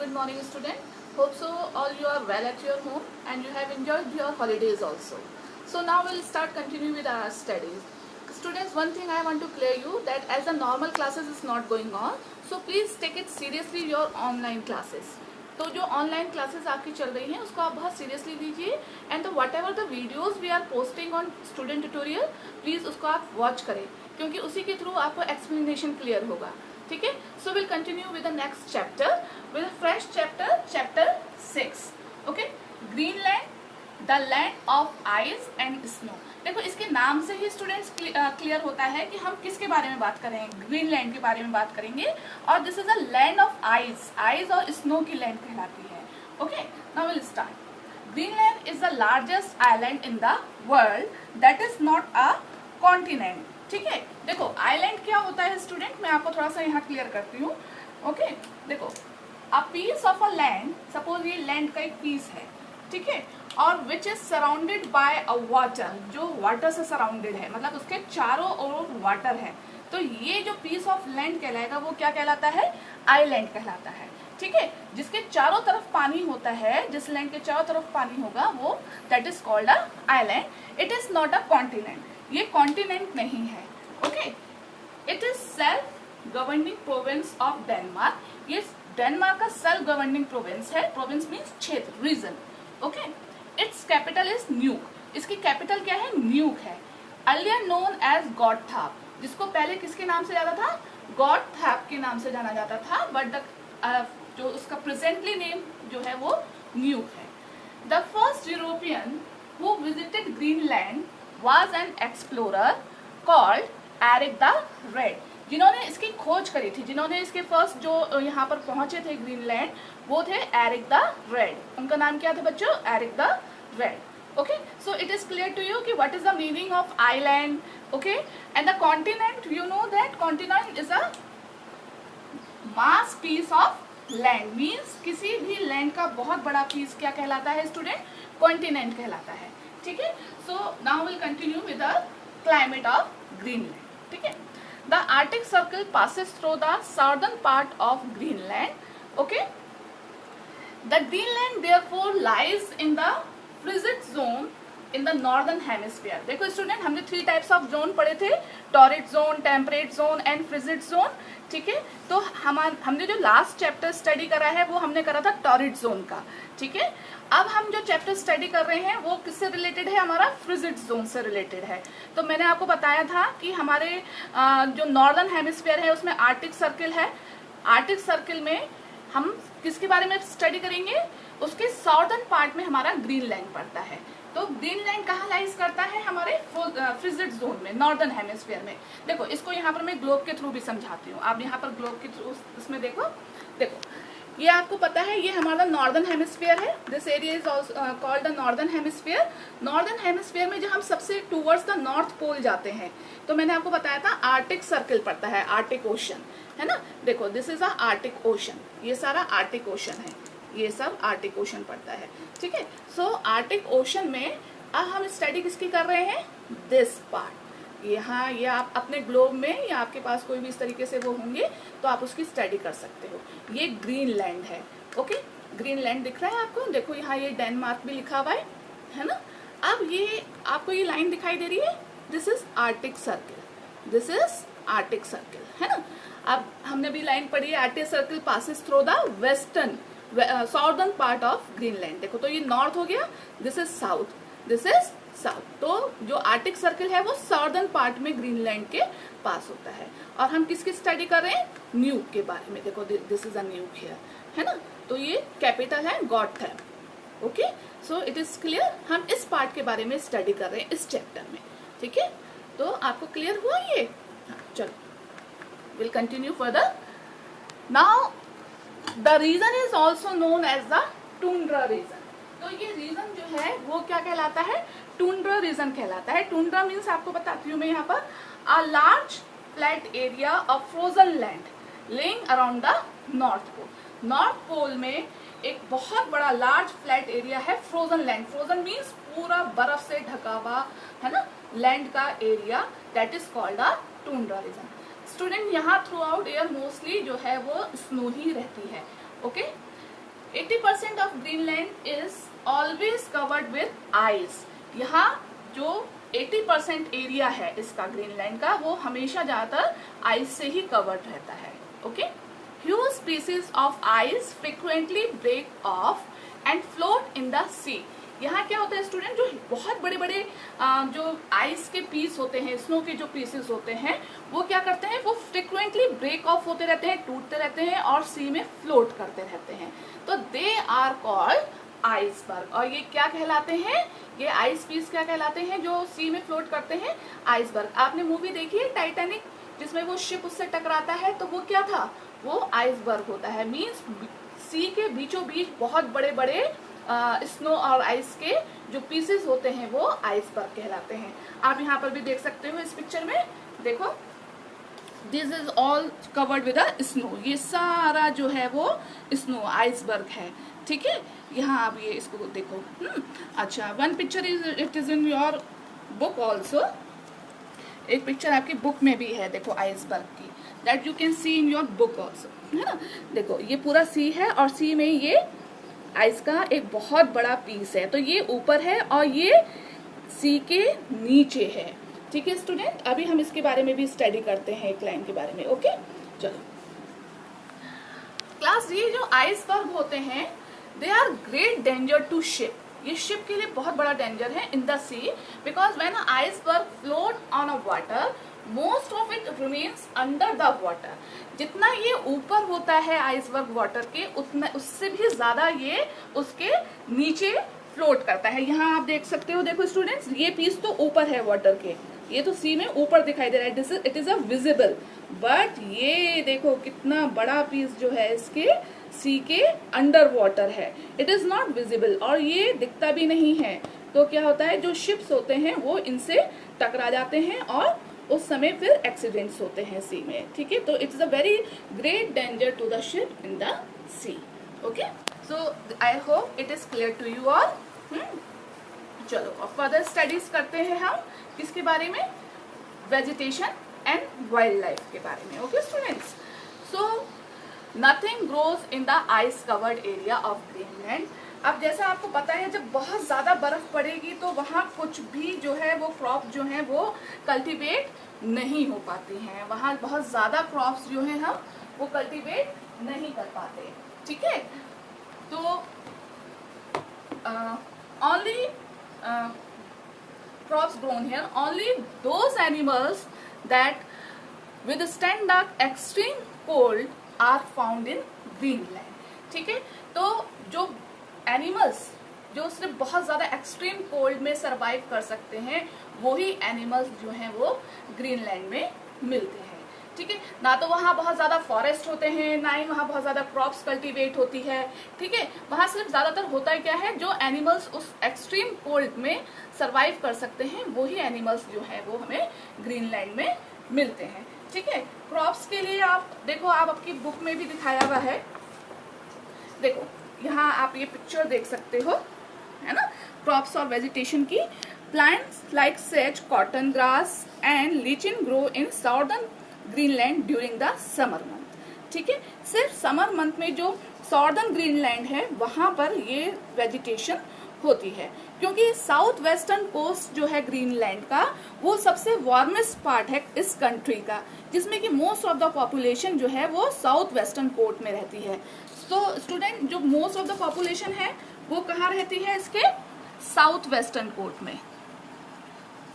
good morning student. Hope so all you are well at your home and you have enjoyed your holidays also. So now we'll start continue with our studies. Students, one thing I want to clear you that as the normal classes is not going on, so please take it seriously your online classes. तो जो online classes आपकी चल रही हैं उसको आप बहुत seriously लीजिए and the whatever the videos we are posting on student tutorial please उसको आप वॉच करें क्योंकि उसी के थ्रू आपको एक्सप्लेनेशन क्लियर होगा. ठीक है, so will continue with the next chapter with fresh chapter 6. Okay, Greenland the land of ice and snow. देखो इसके नाम से ही स्टूडेंट्स क्लियर होता है कि हम किसके बारे में बात करेंगे. ग्रीनलैंड के बारे में बात करेंगे और this is a land of ice. Ice और स्नो की लैंड कहलाती है. Okay, now will start. Greenland is the largest island in the world that is not a continent. ठीक है, देखो आइलैंड क्या होता है स्टूडेंट, मैं आपको थोड़ा सा यहाँ क्लियर करती हूँ. ओके, देखो a piece of a land, suppose ये लैंड का एक पीस है. ठीक है, और which is surrounded by a water, जो वाटर से सराउंडेड है, मतलब उसके चारों ओर वाटर है. तो ये जो पीस ऑफ लैंड कहलाएगा वो क्या कहलाता है, आइलैंड कहलाता है. ठीक है, जिसके चारों तरफ पानी होता है, जिस लैंड के चारों तरफ पानी होगा वो that is called a island. It is not a continent, ये कॉन्टिनेंट नहीं है. Okay, it is self governing province of Denmark. ये डेनमार्क का सेल्फ गवर्निंग प्रोविंस है. प्रोविंस मीन्स क्षेत्र, region. Okay, it's capital is Nuuk. इसकी capital क्या है, न्यूक है. अर्लियर नोन एज गॉडथाप, जिसको पहले किसके नाम से जाना था, गॉडथाप के नाम से जाना जाता था, बट द जो उसका प्रेजेंटली नेम जो है वो न्यूक है. The first European who visited Greenland was an explorer called Eric the red. जिन्होंने इसकी खोज करी थी, जिन्होंने इसके फर्स्ट जो यहाँ पर पहुंचे थे ग्रीनलैंड, वो थे एरिक द रेड. उनका नाम क्या था बच्चों, Eric the red. Okay, so it is clear to you कि what is the meaning of island. Okay, and the continent, you know that continent is a mass piece of land. Means किसी भी land का बहुत बड़ा piece क्या कहलाता है student, continent कहलाता है. ठीक है, so now will continue with the climate of Greenland. ठीक है, the Arctic Circle passes through the southern part of Greenland. Okay, the Greenland therefore lies in the frigid zone in the northern hemisphere. देखो student, हमने 3 types of zone पढ़े थे, torrid zone, temperate zone and frigid zone. ठीक है, तो हमने जो last chapter study करा है वो हमने करा था टॉरिड जोन का. ठीक है, अब हम जो चैप्टर स्टडी कर रहे हैं वो किससे रिलेटेड है, हमारा फ्रिजिड जोन से रिलेटेड है. तो मैंने आपको बताया था कि हमारे जो नॉर्दर्न हेमिस्फीयर है उसमें आर्टिक सर्किल है. आर्टिक सर्किल में हम किसके बारे में स्टडी करेंगे, उसके साउदर्न पार्ट में हमारा ग्रीनलैंड पड़ता है. तो ग्रीनलैंड कहाँ लाइज करता है, हमारे फ्रिजिड जोन में, नॉर्दर्न हेमिस्फीयर में. देखो इसको यहाँ पर मैं ग्लोब के थ्रू भी समझाती हूँ. आप यहाँ पर ग्लोब के थ्रू इसमें देखो ये आपको पता है ये हमारा नॉर्दर्न हेमिस्फीयर है. This area is called the northern hemisphere. Northern hemisphere में जब हम सबसे टूवर्ड्स द नॉर्थ पोल जाते हैं तो मैंने आपको बताया था आर्टिक सर्किल पड़ता है, आर्टिक ओशन है ना. देखो this is a Arctic ocean, ये सारा आर्टिक ओशन है, ये सब आर्टिक ओशन पड़ता है. ठीक है, सो आर्टिक ओशन में अब हम स्टडी किसकी कर रहे हैं, दिस पार्ट. यहाँ ये आप अपने ग्लोब में या आपके पास कोई भी इस तरीके से वो होंगे तो आप उसकी स्टडी कर सकते हो. ये ग्रीनलैंड है. ओके, ग्रीनलैंड दिख रहा है आपको, देखो यहाँ ये डेनमार्क भी लिखा हुआ है ना. अब ये आपको ये लाइन दिखाई दे रही है, this is Arctic circle, this is Arctic circle है ना. अब हमने भी लाइन पढ़ी है, Arctic circle passes through the western southern part of Greenland. देखो तो ये नॉर्थ हो गया, this is south, this is south. तो जो आर्टिक सर्किल है वो साउदर्न पार्ट में ग्रीनलैंड के पास होता है. और हम किसकी स्टडी कर रहे हैं, न्यूक के बारे में. देखो this is a Nuuk here है ना. तो ये कैपिटल है Godthab. Okay, so it is clear. हम इस पार्ट के बारे में स्टडी कर रहे हैं इस चैप्टर में. ठीक है, तो आपको क्लियर हुआ ये. हाँ, चलो will continue further. Now the region is also known as the tundra region. तो ये रीजन जो है वो क्या कहलाता है, टुंड्रा रीजन कहलाता है. टुंड्रा मीन्स आपको बताती हूँ मैं यहाँ पर, a large flat area of frozen land laying around the north pole. North pole में एक बहुत बड़ा लार्ज फ्लैट एरिया है, फ्रोजन लैंड. फ्रोजन मीन्स पूरा बर्फ से ढका हुआ है ना लैंड का area, that is called a tundra region. Student, यहाँ थ्रू आउट ईयर मोस्टली जो है वो स्नो ही रहती है. Okay, 80% of Greenland is always covered with ice. यहाँ जो 80% एरिया है इसका ग्रीनलैंड का, वो हमेशा ज्यादातर आइस से ही कवर्ड रहता है। Okay, huge species of ice frequently break off and float in the sea. यहाँ क्या होता है स्टूडेंट, जो बहुत बड़े बड़े जो आइस के पीस होते हैं, स्नो के जो पीसेस होते हैं, वो क्या करते हैं, वो फ्रिक्वेंटली ब्रेक ऑफ होते रहते हैं, टूटते रहते हैं और सी में फ्लोट करते रहते हैं। तो दे आर कॉल्ड आइसबर्ग। और ये क्या कहलाते हैं, ये आइस पीस क्या कहलाते हैं जो सी में फ्लोट करते हैं, आइसबर्ग। आपने मूवी देखी है टाइटैनिक, जिसमें वो शिप उससे टकराता है, तो वो क्या था, वो आइसबर्ग होता है। मीन्स सी के बीचों बीच बहुत बड़े बड़े स्नो और आइस के जो पीसेस होते हैं वो आइसबर्ग कहलाते हैं। आप यहाँ पर भी देख सकते हो इस पिक्चर में, देखो this is all covered with snow. ये सारा जो है वो स्नो आइसबर्ग है, ठीक है। यहाँ आप ये इसको देखो। अच्छा, one picture it is in your book also. एक पिक्चर आपकी बुक में भी है, देखो आइसबर्ग की, that you can see in your book also, है ना। देखो ये पूरा सी है और सी में ये आइस का एक बहुत बड़ा पीस है, तो ये ऊपर है और ये सी के नीचे है, ठीक है स्टूडेंट। अभी हम इसके बारे में भी स्टडी करते हैं, एक लाइन के बारे में। ओके, चलो क्लास, ये जो आइसबर्ग होते हैं, they are great danger to ship. ये शिप के लिए बहुत बड़ा डेंजर है in the sea, because when iceberg float on a water, most of it remains under the water. जितना ये ऊपर होता है आइसबर्ग वाटर के, उतना उससे भी ज्यादा ये उसके नीचे फ्लोट करता है। यहाँ आप देख सकते हो, देखो स्टूडेंट्स, ये पीस तो ऊपर है वाटर के, ये तो सी में ऊपर दिखाई दे रहा है, it is a visible, but ये देखो कितना बड़ा पीस जो है इसके सी के अंडर वाटर है, इट इज नॉट विजिबल, और ये दिखता भी नहीं है। तो क्या होता है, जो शिप्स होते हैं वो इनसे टकरा जाते हैं और उस समय फिर एक्सीडेंट्स होते हैं सी में, ठीक है। तो it's a very great danger to the ship in the sea. Okay, so I hope it is clear to you all. चलो अब फर्दर स्टडीज करते हैं हम किसके बारे में, वेजिटेशन एंड वाइल्ड लाइफ के बारे में। Okay students, so nothing grows in the ice covered area of Greenland. अब जैसा आपको पता है, जब बहुत ज़्यादा बर्फ पड़ेगी तो वहाँ कुछ भी जो है वो क्रॉप जो है वो कल्टीवेट नहीं हो पाती हैं। वहाँ बहुत ज़्यादा क्रॉप्स जो है हम वो कल्टीवेट नहीं कर पाते, ठीक है। तो only crops grown here, only those animals that withstand the extreme cold are found in Greenland, ठीक है। तो जो एनिमल्स जो सिर्फ बहुत ज्यादा एक्सट्रीम कोल्ड में सरवाइव कर सकते हैं, वही एनिमल्स जो हैं वो ग्रीनलैंड में मिलते हैं, ठीक है। ना तो वहाँ बहुत ज्यादा फॉरेस्ट होते हैं, ना ही वहाँ बहुत ज्यादा क्रॉप्स कल्टीवेट होती है, ठीक है। वहाँ सिर्फ ज्यादातर होता है क्या है, जो एनिमल्स उस एक्सट्रीम कोल्ड में सरवाइव कर सकते हैं, वही एनिमल्स जो है वो हमें ग्रीनलैंड में मिलते हैं, ठीक है। क्रॉप्स के लिए आप देखो, आप आपकी बुक में भी दिखाया हुआ है, देखो यहाँ आप ये पिक्चर देख सकते हो, है ना, क्रॉप्स और वेजिटेशन की। प्लांट्स लाइक सेज, cotton grass and lichen grow in southern Greenland during the summer month, ठीक है। सिर्फ समर मंथ में जो साउदर्न ग्रीनलैंड है वहां पर ये वेजिटेशन होती है, क्योंकि साउथ वेस्टर्न कोस्ट जो है ग्रीनलैंड का, वो सबसे वार्मेस्ट पार्ट है इस कंट्री का, जिसमें कि मोस्ट ऑफ द पॉपुलेशन जो है वो साउथ वेस्टर्न कोस्ट में रहती है। तो स्टूडेंट, जो मोस्ट ऑफ द पॉपुलेशन है वो कहाँ रहती है, इसके साउथ वेस्टर्न कोस्ट में,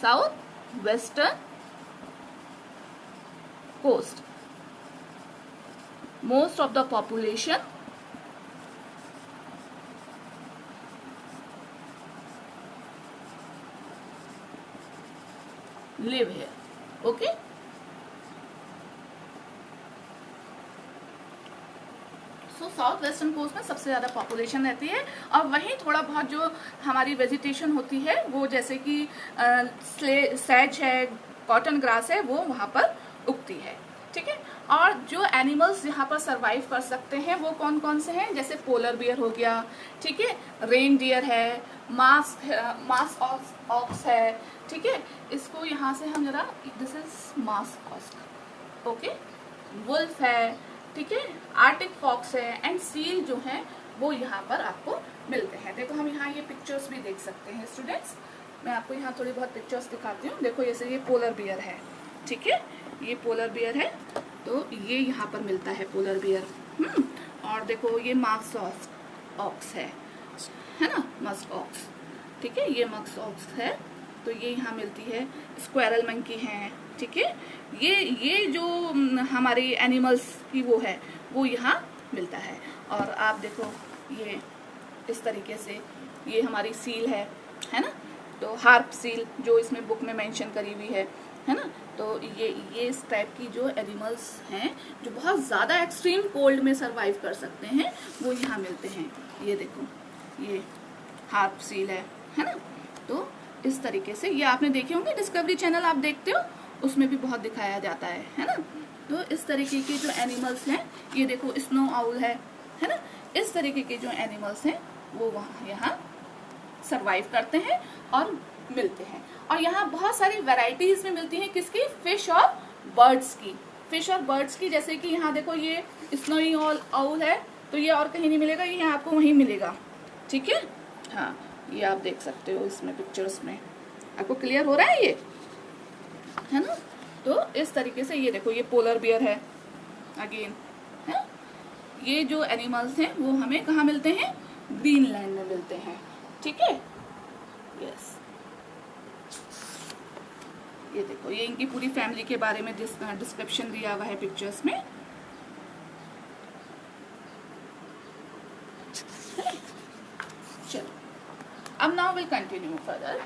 south western coast. Most of the population live here, okay। So south western coast में सबसे ज्यादा पॉपुलेशन रहती है, और वहीं थोड़ा बहुत जो हमारी वेजिटेशन होती है वो जैसे कि सेज है, कॉटन ग्रास है, वो वहां पर उगती है, ठीक है। और जो एनिमल्स यहाँ पर सरवाइव कर सकते हैं वो कौन कौन से हैं, जैसे पोलर बियर हो गया, ठीक है, रेन डियर है, मास ऑक्स है, ठीक है। इसको यहाँ से हम जरा, this is musk ox, okay. Wolf है, ठीक है, आर्टिक फॉक्स है एंड सील जो है वो यहाँ पर आपको मिलते हैं। देखो हम यहाँ ये पिक्चर्स भी देख सकते हैं स्टूडेंट्स, मैं आपको यहाँ थोड़ी बहुत पिक्चर्स दिखाती हूँ। देखो जैसे ये पोलर बियर है, ठीक है, ये पोलर बियर है, तो ये यहाँ पर मिलता है पोलर बियर। और देखो ये मस्क ऑक्स है ना, मस्क ऑक्स, ठीक है, ये मस्क ऑक्स है, तो ये यहाँ मिलती है। स्क्वायरल मंकी है, ठीक है, ये जो हमारे एनिमल्स की वो है वो यहाँ मिलता है। और आप देखो ये इस तरीके से ये हमारी सील है ना, तो हार्प सील जो इसमें बुक में मेंशन करी हुई है ना, तो ये इस टाइप की जो एनिमल्स हैं जो बहुत ज़्यादा एक्सट्रीम कोल्ड में सरवाइव कर सकते हैं वो यहाँ मिलते हैं। ये देखो ये हार्प सील है ना, तो इस तरीके से ये आपने देखे होंगे, डिस्कवरी चैनल आप देखते हो उसमें भी बहुत दिखाया जाता है ना। तो इस तरीके के जो एनिमल्स हैं, ये देखो स्नो आउल है ना, इस तरीके के जो एनिमल्स हैं वो वहाँ यहाँ सरवाइव करते हैं और मिलते हैं। और यहाँ बहुत सारी वैरायटीज में मिलती हैं, किसकी, फिश और बर्ड्स की, फिश और बर्ड्स की। जैसे कि यहाँ देखो ये स्नोई आउल है, तो ये और कहीं नहीं मिलेगा, ये आपको वहीं मिलेगा, ठीक है। हाँ, ये आप देख सकते हो इसमें पिक्चर्स में, आपको क्लियर हो रहा है ये, है ना। तो इस तरीके से ये देखो ये पोलर बियर है अगेन, है। ये जो एनिमल्स हैं वो हमें कहाँ मिलते हैं, ग्रीनलैंड में मिलते हैं, ठीक है। यस, ये देखो ये इनकी पूरी फैमिली के बारे में डिस्क्रिप्शन दिया हुआ है पिक्चर्स में। चलो अब नाउ विल कंटिन्यू फर्दर,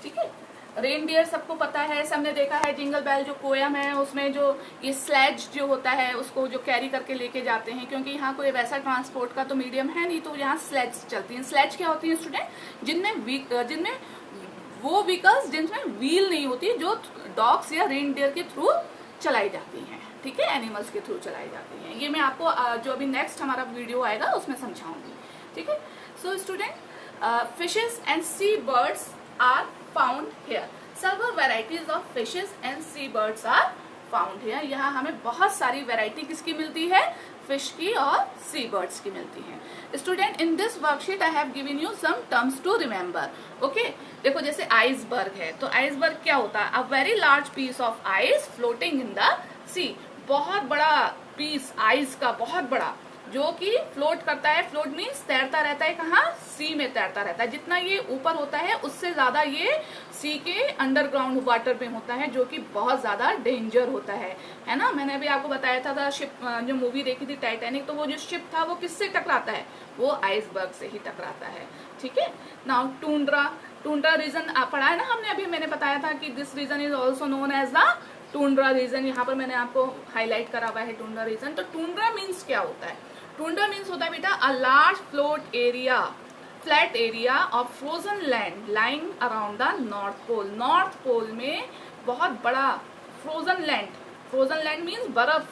ठीक है। रेनडियर सबको पता है, सबने देखा है जिंगल बेल जो पोयम है उसमें जो ये स्लेज जो होता है उसको जो कैरी करके लेके जाते हैं, क्योंकि यहाँ कोई वैसा ट्रांसपोर्ट का तो मीडियम है नहीं, तो यहाँ स्लेज चलती हैं। स्लेज क्या होती है स्टूडेंट, जिनमें वो व्हीकल्स जिनमें व्हील नहीं होती, जो डॉग्स या रेनडियर के थ्रू चलाई जाती हैं, ठीक है, एनिमल्स के थ्रू चलाई जाती हैं। ये मैं आपको जो अभी नेक्स्ट हमारा वीडियो आएगा उसमें समझाऊंगी, ठीक है। So student, fishes and sea birds are found here. Several varieties of fishes and sea birds are found here. यहाँ हमें बहुत सारी वैरायटी किसकी मिलती है, फिश की और सी बर्ड्स की मिलती है। Student, in this worksheet I have given you some terms to remember, okay. देखो जैसे आइसबर्ग है, तो आइसबर्ग क्या होता है, a very large piece of ice floating in the sea, बहुत बड़ा पीस आइस का, बहुत बड़ा, जो कि फ्लोट करता है। फ्लोट मीन्स तैरता रहता है, कहाँ, सी में तैरता रहता है। जितना ये ऊपर होता है उससे ज्यादा ये सी के अंडरग्राउंड वाटर में होता है, जो कि बहुत ज्यादा डेंजर होता है ना। मैंने अभी आपको बताया था शिप, जो मूवी देखी थी टाइटैनिक, तो वो जो शिप था वो किससे टकराता है, वो आइसबर्ग से ही टकराता है, ठीक है। नाउ टूंड्रा रीजन पढ़ा है ना हमने अभी, मैंने बताया था कि this region is also known as the tundra region. यहाँ पर मैंने आपको हाईलाइट करा हुआ है टूंड्रा रीजन। तो टूंड्रा मीन्स क्या होता है, टूंड्रा मीन्स होता है बेटा a large flat area of frozen land lying around the north pole. North pole में बहुत बड़ा फ्रोजन लैंड मीन्स बर्फ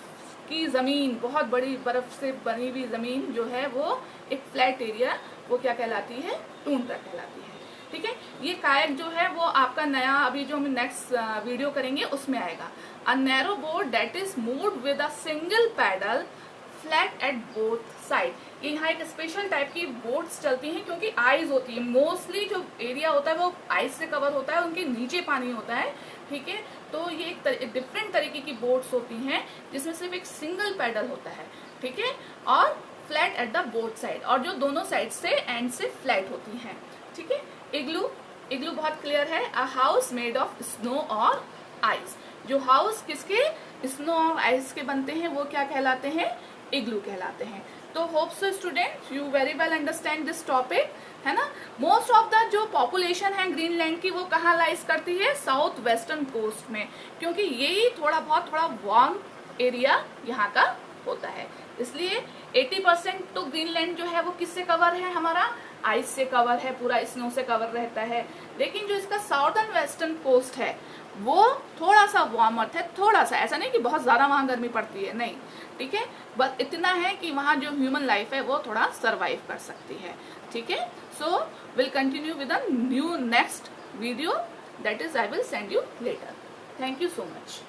की जमीन, बहुत बड़ी बर्फ से बनी हुई जमीन जो है वो एक फ्लैट एरिया, वो क्या कहलाती है, टूंड्रा कहलाती है, ठीक है। ये कायक जो है वो आपका नया अभी जो हम नेक्स्ट वीडियो करेंगे उसमें आएगा। A narrow boat that is moved with a single paddle flat at both side. ये यहाँ एक स्पेशल टाइप की बोट्स चलती हैं, क्योंकि आइस होती है, मोस्टली जो एरिया होता है वो आइस से कवर होता है, उनके नीचे पानी होता है, ठीक है। तो ये एक डिफरेंट तरीके की बोट्स होती हैं जिसमें सिर्फ एक सिंगल पैडल होता है, ठीक है, और flat at the both side, और जो दोनों साइड से एंड से फ्लैट होती हैं, ठीक है। इग्लू बहुत क्लियर है, a house made of snow और आइस। जो हाउस किसके, स्नो और आइस के बनते हैं वो क्या कहलाते हैं, इग्लू कहलाते हैं। तो hope so student you very well understand this topic, है ना। मोस्ट ऑफ द जो पॉपुलेशन है ग्रीनलैंड की वो कहाँ लाइज करती है, साउथ वेस्टर्न कोस्ट में, क्योंकि यही थोड़ा वार्म एरिया यहाँ का होता है। इसलिए 80% तो ग्रीनलैंड जो है वो किससे कवर है, हमारा आइस से कवर है, पूरा स्नो से कवर रहता है। लेकिन जो इसका साउथर्न वेस्टर्न कोस्ट है वो थोड़ा सा वार्म अर्थ है, थोड़ा सा, ऐसा नहीं कि बहुत ज्यादा वहां गर्मी पड़ती है, नहीं, ठीक है, बस इतना है कि वहां जो ह्यूमन लाइफ है वो थोड़ा सरवाइव कर सकती है, ठीक है। So will continue with a new next video, that is I will send you later. Thank you so much.